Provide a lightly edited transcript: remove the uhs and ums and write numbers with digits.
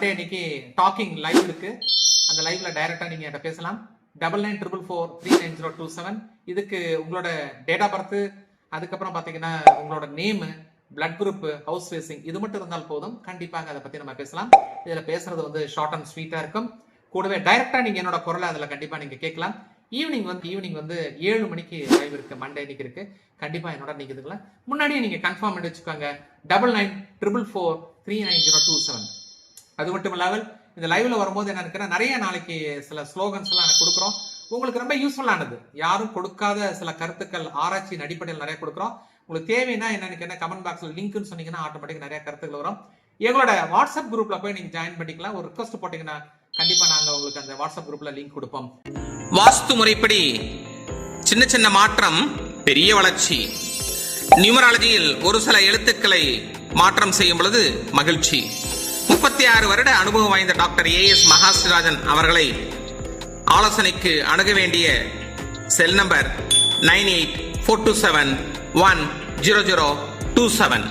Monday அன்னைக்கு docking live இருக்கு. அந்த லைவ்ல டைரக்டா நீங்க என்கிட்ட பேசலாம். 9944439027. இதுக்கு உங்களோட டேட் ஆஃப் பர்த், அதுக்கப்புறம் பாத்தீங்கன்னா உங்களோட name, blood group, house facing இது மட்டும் இருந்தால் போதும். கண்டிப்பாக அதை பத்தி நம்ம பேசலாம். இதுல பேசுறது வந்து ஷார்ட் அண்ட் ஸ்வீட்டா இருக்கும். கூடவே டைரக்டா நீங்க என்னோட குரலை அதுல கண்டிப்பா நீங்க கேட்கலாம். ஈவினிங் வந்து 7 மணிக்கு லைவ் இருக்கு, மண்டே இன்னைக்கு இருக்கு. கண்டிப்பா என்னோட நீங்க இதுல முன்னாடியே நீங்க கன்ஃபார்ம் பண்ணி வச்சுக்கோங்க. 9944439027. அது மட்டும் இல்லாமல் இந்த லைவ்ல வரும்போது என்ன இருக்குன்னா, நிறைய நாளைக்கு சில ஸ்லோகன்ஸ் எல்லாம் எனக்கு கொடுக்குறோம். உங்களுக்கு ரொம்ப யூஸ்ஃபுல்லானது, யாரும் கொடுக்காத சில கருத்துக்கள் ஆராய்ச்சியின் அடிப்படையில் நிறைய கொடுக்குறோம். உங்களுக்கு தேவைன்னா என்ன கமெண்ட் பாக்ஸ்ல லிங்க்னு சொன்னீங்கன்னா ஆட்டோமேட்டிக் நிறைய கருத்துக்கள் வரும். எங்களோட வாட்ஸ்அப் குரூப்ல போய் நீங்க ஜாயின் பண்ணிக்கலாம். ஒரு ரிக்வஸ்ட் போட்டீங்கன்னா கண்டிப்பா நாங்க உங்களுக்கு அந்த வாட்ஸ்அப் குரூப்ல லிங்க் கொடுப்போம். வாஸ்து முறைப்படி சின்ன சின்ன மாற்றம் பெரிய வளர்ச்சி. நியூமராலஜியில் ஒரு சில எழுத்துக்களை மாற்றம் செய்யும் பொழுது மகிழ்ச்சி. 36 வருட அனுபவம் வாய்ந்த டாக்டர் AS மகாஸ்ரீராஜன் அவர்களை ஆலோசனைக்கு அணுக வேண்டிய செல் நம்பர் 9842710027.